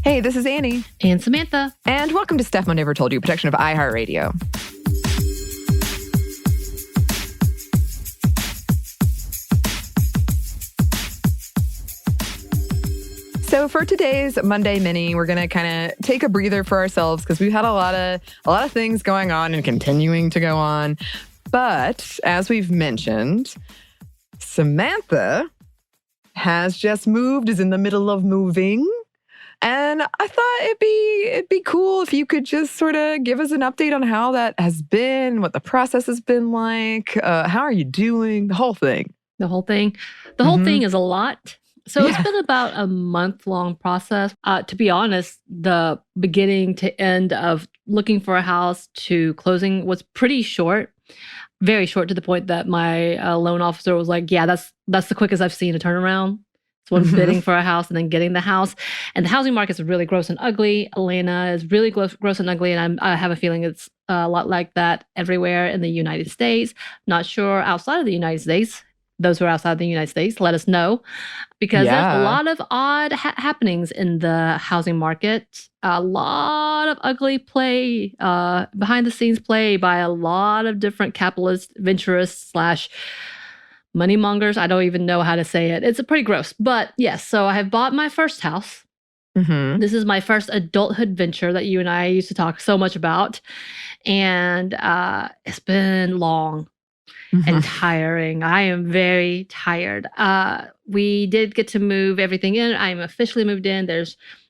Hey, this is Anney. And Samantha. And welcome to Stuff Mom Never Told You, production of iHeartRadio. So for today's Monday Mini, we're going to kind of take a breather for ourselves because we've had a lot of things going on and continuing to go on. But as we've mentioned, Samantha has just moved, is in the middle of moving. And I thought it'd be cool if you could just sort of give us an update on how that has been, what the process has been like, how are you doing, the whole thing. The whole thing. The whole thing is a lot. So It's been about a month-long process. To be honest, the beginning to end of looking for a house to closing was pretty short. Very short, to the point that my loan officer was like, yeah, that's the quickest I've seen a turnaround. So I'm bidding for a house and then getting the house. And the housing market is really gross and ugly. Atlanta is really gross and ugly. And I have a feeling it's a lot like that everywhere in the United States. Not sure outside of the United States. Those who are outside the United States, let us know. Because there's a lot of odd happenings in the housing market. A lot of ugly play, behind the scenes play by a lot of different capitalist venturists / money mongers. I don't even know how to say it. It's pretty gross. But yes, so I have bought my first house. This is my first adulthood venture that you and I used to talk so much about. And it's been long and tiring. I am very tired. We did get to move everything in. I'm officially moved in.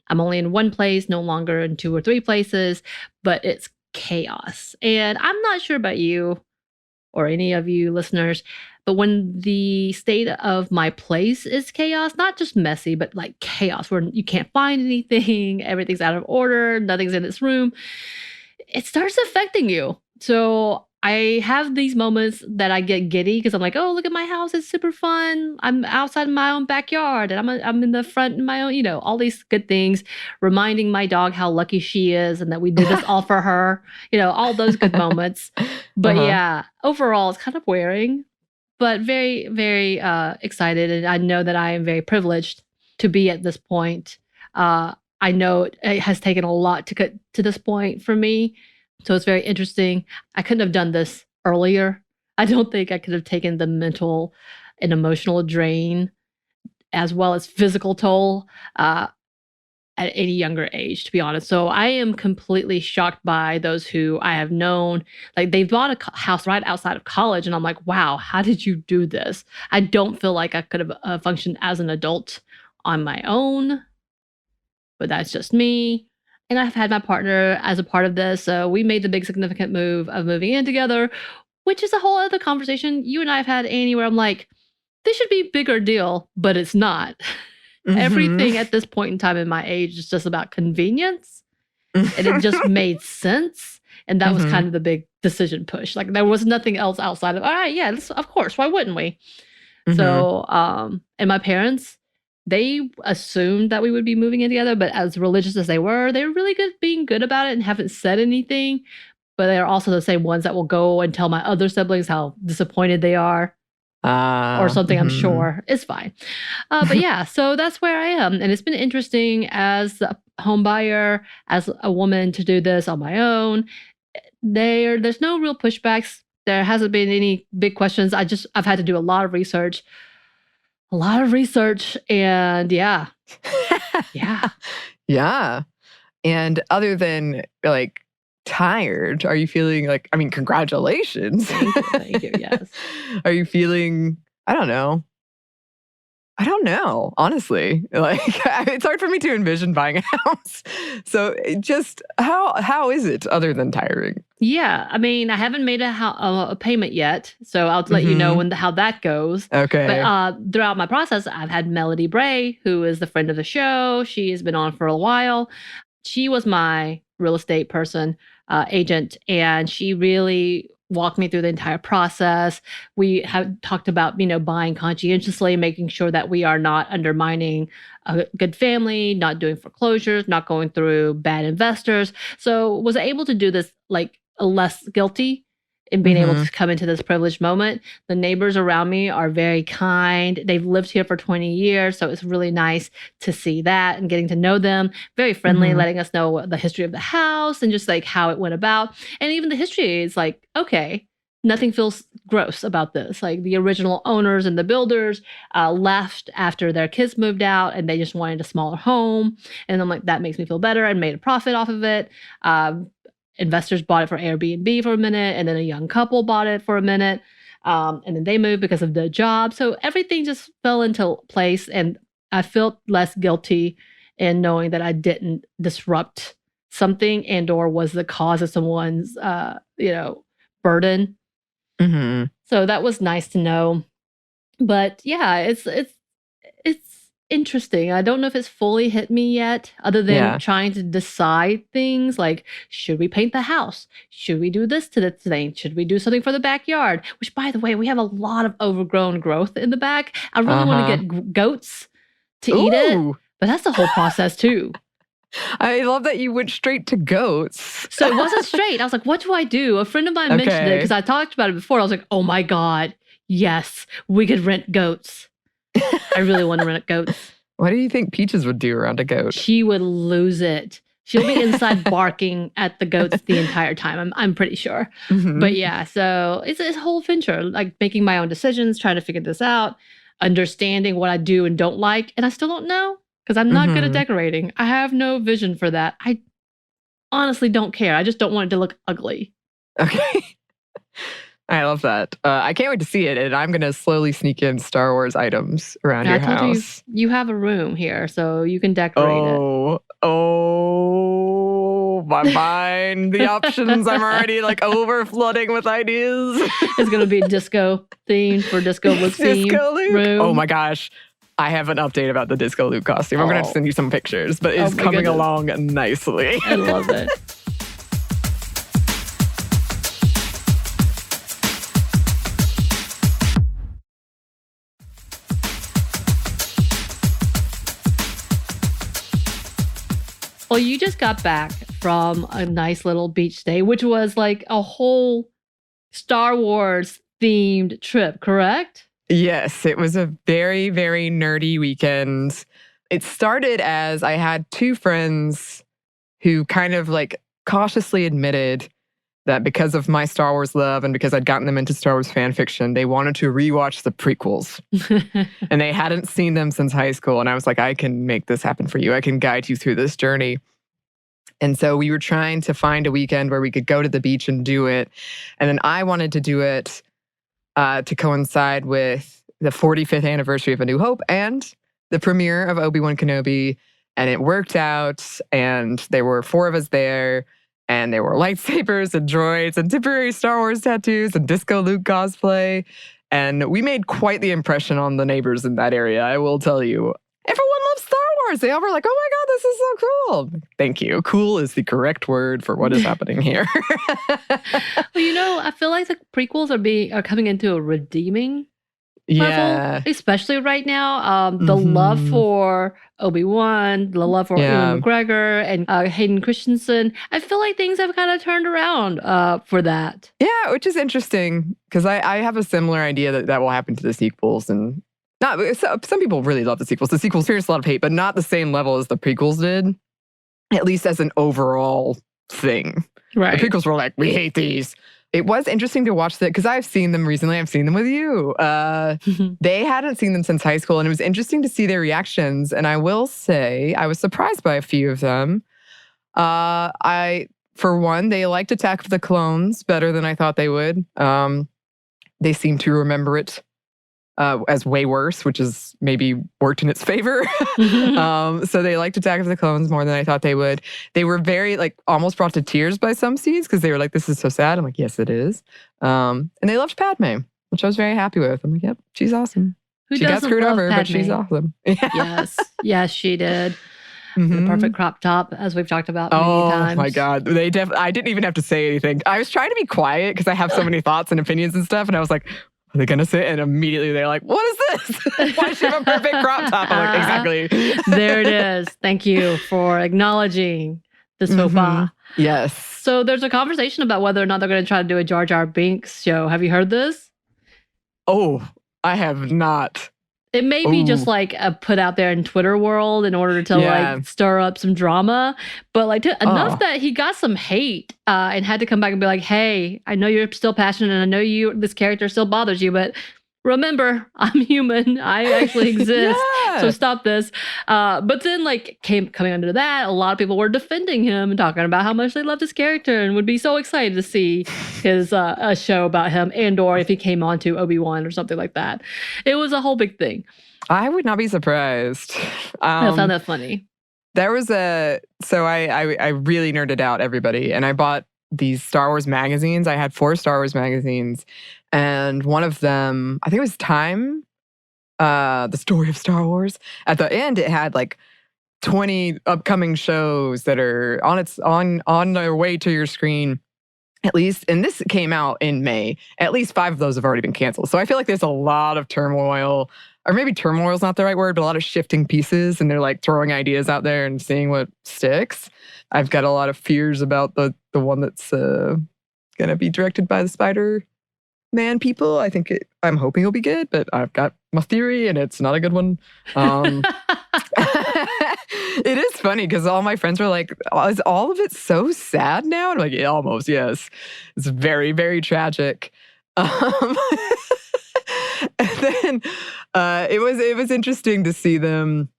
I'm only in one place, no longer in 2 or 3 places, but it's chaos. And I'm not sure about you or any of you listeners, but when the state of my place is chaos, not just messy, but like chaos, where you can't find anything, everything's out of order, nothing's in its room, it starts affecting you. So I have these moments that I get giddy because I'm like, oh, look at my house. It's super fun. I'm outside in my own backyard and I'm in the front in my own, all these good things, reminding my dog how lucky she is and that we did this all for her, all those good moments. But yeah, overall, it's kind of wearing, but very, very excited. And I know that I am very privileged to be at this point. I know it has taken a lot to get to this point for me. So it's very interesting. I couldn't have done this earlier. I don't think I could have taken the mental and emotional drain as well as physical toll at any younger age, to be honest. So I am completely shocked by those who I have known. Like, they bought a house right outside of college, and I'm like, wow, how did you do this? I don't feel like I could have functioned as an adult on my own, but that's just me. And I've had my partner as a part of this. So we made the big significant move of moving in together, which is a whole other conversation you and I have had, Anney, where I'm like, this should be a bigger deal, but it's not. Everything at this point in time in my age is just about convenience. And it just made sense. And that was kind of the big decision push. Like, there was nothing else outside of, all right, yeah, of course, why wouldn't we? So, and my parents, they assumed that we would be moving in together, but as religious as they were really good, being good about it and haven't said anything. But they're also the same ones that will go and tell my other siblings how disappointed they are or something. I'm sure it's fine. But yeah, so that's where I am. And it's been interesting as a home buyer, as a woman, to do this on my own. There's no real pushbacks. There hasn't been any big questions. I've had to do a lot of research. And yeah. Yeah. And other than like tired, are you feeling like, congratulations. Thank you, yes. Are you feeling, I don't know, honestly. Like, it's hard for me to envision buying a house. So just how is it other than tiring? Yeah, I haven't made a payment yet, so I'll let you know how that goes. Okay. But throughout my process, I've had Melody Bray, who is the friend of the show. She has been on for a while. She was my real estate person, agent, and she really walked me through the entire process. We have talked about, buying conscientiously, making sure that we are not undermining a good family, not doing foreclosures, not going through bad investors. So was able to do this like less guilty in being able to come into this privileged moment. The neighbors around me are very kind. They've lived here for 20 years, so it's really nice to see that and getting to know them. Very friendly, letting us know the history of the house and just like how it went about. And even the history is like, okay, nothing feels gross about this. Like the original owners and the builders left after their kids moved out and they just wanted a smaller home. And I'm like, that makes me feel better, and made a profit off of it. Investors bought it for Airbnb for a minute, and then a young couple bought it for a minute. And then they moved because of the job. So everything just fell into place, and I felt less guilty in knowing that I didn't disrupt something and or was the cause of someone's, burden. So that was nice to know. But yeah, it's interesting. I don't know if it's fully hit me yet, other than trying to decide things like, should we paint the house? Should we do this to the thing? Should we do something for the backyard? Which, by the way, we have a lot of overgrown growth in the back. I really want to get goats to eat it, but that's the whole process too. I love that you went straight to goats. So it wasn't straight. I was like, what do I do? A friend of mine mentioned it because I talked about it before. I was like, oh my God, yes, we could rent goats. I really want to rent goats. What do you think Peaches would do around a goat? She would lose it. She'll be inside barking at the goats the entire time. I'm pretty sure. But yeah, so it's a whole venture, like making my own decisions, trying to figure this out, understanding what I do and don't like. And I still don't know because I'm not good at decorating. I have no vision for that. I honestly don't care. I just don't want it to look ugly. Okay. I love that. I can't wait to see it, and I'm going to slowly sneak in Star Wars items around your house. You have a room here, so you can decorate it. Oh, my mind. The options. I'm already like over flooding with ideas. It's going to be disco themed for Disco Luke Disco Luke? room. Oh my gosh. I have an update about the Disco Luke costume. I'm going to have to send you some pictures, but it's coming along nicely. I love it. Well, you just got back from a nice little beach day, which was like a whole Star Wars themed trip, correct? Yes, it was a very, very nerdy weekend. It started as I had two friends who kind of like cautiously admitted that because of my Star Wars love and because I'd gotten them into Star Wars fan fiction, they wanted to rewatch the prequels. And they hadn't seen them since high school. And I was like, I can make this happen for you. I can guide you through this journey. And so we were trying to find a weekend where we could go to the beach and do it. And then I wanted to do it to coincide with the 45th anniversary of A New Hope and the premiere of Obi-Wan Kenobi. And it worked out. And there were 4 of us there. And there were lightsabers and droids and temporary Star Wars tattoos and Disco Luke cosplay. And we made quite the impression on the neighbors in that area, I will tell you. Everyone loves Star Wars. They all were like, oh my God, this is so cool. Thank you. Cool is the correct word for what is happening here. Well, I feel like the prequels are coming into a redeeming level, especially right now. The love for Obi-Wan, the love for Ewan McGregor and Hayden Christensen. I feel like things have kind of turned around for that. Yeah, which is interesting because I have a similar idea that will happen to the sequels. And some people really love the sequels. The sequels experience a lot of hate, but not the same level as the prequels did, at least as an overall thing. Right. The prequels were like, we hate these. It was interesting to watch that because I've seen them recently. I've seen them with you. They hadn't seen them since high school, and it was interesting to see their reactions. And I will say, I was surprised by a few of them. For one, they liked Attack of the Clones better than I thought they would. They seem to remember it as way worse, which is maybe worked in its favor. So they liked Attack of the Clones more than I thought they would. They were very, almost brought to tears by some scenes because they were like, this is so sad. I'm like, yes, it is. And they loved Padme, which I was very happy with. I'm like, yep, she's awesome. She got screwed over, Padme? But she's awesome. Yes, she did. The perfect crop top, as we've talked about many times. Oh my God. I didn't even have to say anything. I was trying to be quiet because I have so many thoughts and opinions and stuff. And I was like, are they going to sit? And immediately they're like, what is this? Why does she have a perfect crop top? I'm like, exactly. There it is. Thank you for acknowledging this faux pas. Yes. So there's a conversation about whether or not they're going to try to do a Jar Jar Binks show. Have you heard this? Oh, I have not. It may be just like a put out there in Twitter world in order to like stir up some drama, but like enough that he got some hate and had to come back and be like, "Hey, I know you're still passionate, and I know this character still bothers you, but remember, I'm human. I actually exist. So stop this." But then, like, coming under that, a lot of people were defending him and talking about how much they loved his character and would be so excited to see his a show about him, and/or if he came on to Obi-Wan or something like that. It was a whole big thing. I would not be surprised. I found that funny. There was I really nerded out, everybody, and I bought these Star Wars magazines. I had 4 Star Wars magazines, and one of them, I think it was Time, the story of Star Wars. At the end, it had like 20 upcoming shows that are on their way to your screen. At least, and this came out in May. At least 5 of those have already been canceled. So I feel like there's a lot of turmoil, or maybe turmoil is not the right word, but a lot of shifting pieces, and they're like throwing ideas out there and seeing what sticks. I've got a lot of fears about the one that's going to be directed by the Spider-Man people. I'm hoping it'll be good, but I've got my theory, and it's not a good one. It is funny because all my friends were like, "Is all of it so sad now?" And I'm like, "Yeah, almost, yes. It's very, very tragic." And then it was interesting to see them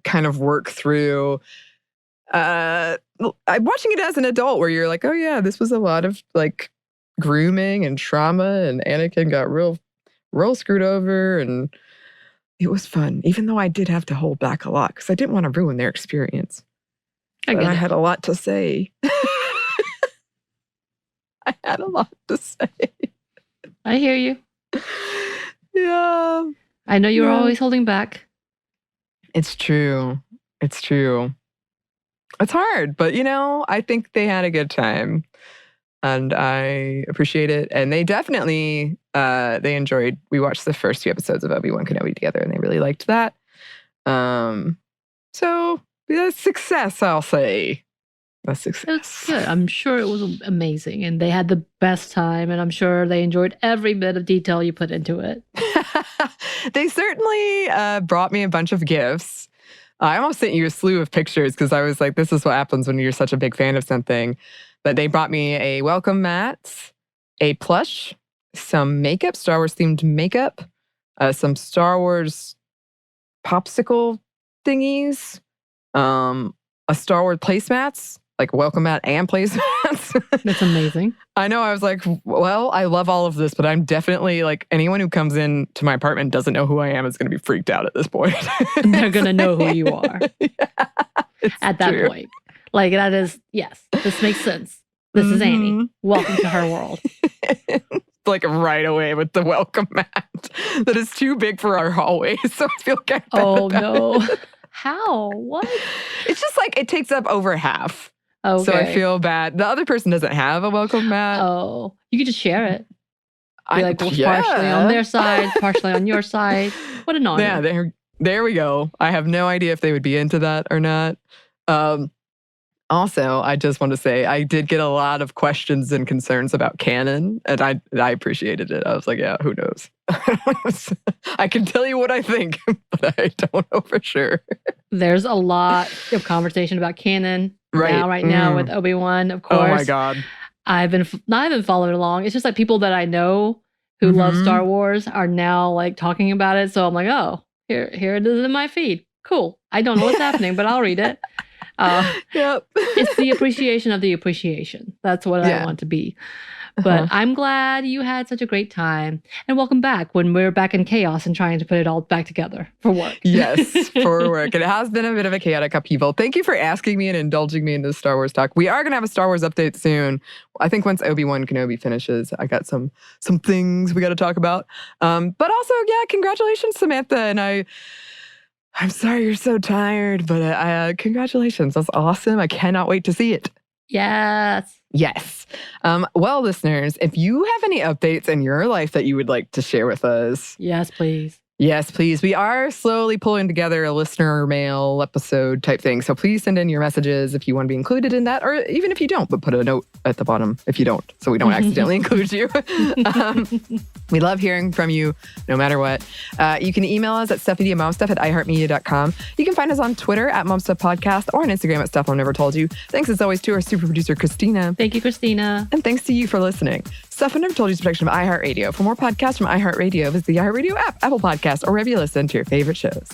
kind of work through. I'm watching it as an adult, where you're like, "Oh yeah, this was a lot of like grooming and trauma, and Anakin got real screwed over, and it was fun." Even though I did have to hold back a lot because I didn't want to ruin their experience. I had a lot to say. I had a lot to say. I hear you. Yeah. I know you were always holding back. It's true. It's hard, but I think they had a good time, and I appreciate it. And they definitely they enjoyed. We watched the first 2 episodes of Obi-Wan Kenobi together, and they really liked that. So yeah, success, I'll say. A success. It was good. I'm sure it was amazing, and they had the best time, and I'm sure they enjoyed every bit of detail you put into it. They certainly brought me a bunch of gifts. I almost sent you a slew of pictures because I was like, this is what happens when you're such a big fan of something. But they brought me a welcome mat, a plush, some makeup, Star Wars themed makeup, some Star Wars popsicle thingies, a Star Wars placemats, like welcome mat and placemats. That's amazing. I know. I was like, well, I love all of this, but I'm definitely like, anyone who comes in to my apartment doesn't know who I am is going to be freaked out at this point. They're going to know who you are at that point. Like, that is, yes, this makes sense. This is Anney. Welcome to her world. Like right away with the welcome mat that is too big for our hallway. So I feel kind of bad. Oh, no. How? What? It's just like it takes up over half. Okay. So I feel bad. The other person doesn't have a welcome mat. Oh, you could just share it. Be like, partially on their side, partially on your side. What an honor. Yeah, there we go. I have no idea if they would be into that or not. Also, I just want to say I did get a lot of questions and concerns about canon, and I appreciated it. I was like, yeah, who knows? I can tell you what I think, but I don't know for sure. There's a lot of conversation about canon right now with Obi-Wan, of course. Oh my God. I haven't followed along. It's just like people that I know who love Star Wars are now like talking about it. So I'm like, oh, here it is in my feed. Cool. I don't know what's happening, but I'll read it. Yep. It's the appreciation of the appreciation. That's what I want to be. But I'm glad you had such a great time. And welcome back when we're back in chaos and trying to put it all back together for work. Yes, for work. It has been a bit of a chaotic upheaval. Thank you for asking me and indulging me in this Star Wars talk. We are going to have a Star Wars update soon. I think once Obi-Wan Kenobi finishes, I got some things we got to talk about. But also, yeah, congratulations, Samantha. And I'm sorry you're so tired, but congratulations. That's awesome. I cannot wait to see it. Yes. Yes. Well, listeners, if you have any updates in your life that you would like to share with us. Yes, please. Yes, please. We are slowly pulling together a listener mail episode type thing. So please send in your messages if you want to be included in that, or even if you don't, but put a note at the bottom if you don't, so we don't accidentally include you. We love hearing from you no matter what. You can email us at stuffmediamomstuff@iheartmedia.com. You can find us on Twitter at momstuffpodcast or on Instagram at Stuff I've Never Told You. Thanks as always to our super producer, Christina. Thank you, Christina. And thanks to you for listening. Stuff I Never Told You is a production of iHeartRadio. For more podcasts from iHeartRadio, visit the iHeartRadio app, Apple Podcasts, or wherever you listen to your favorite shows.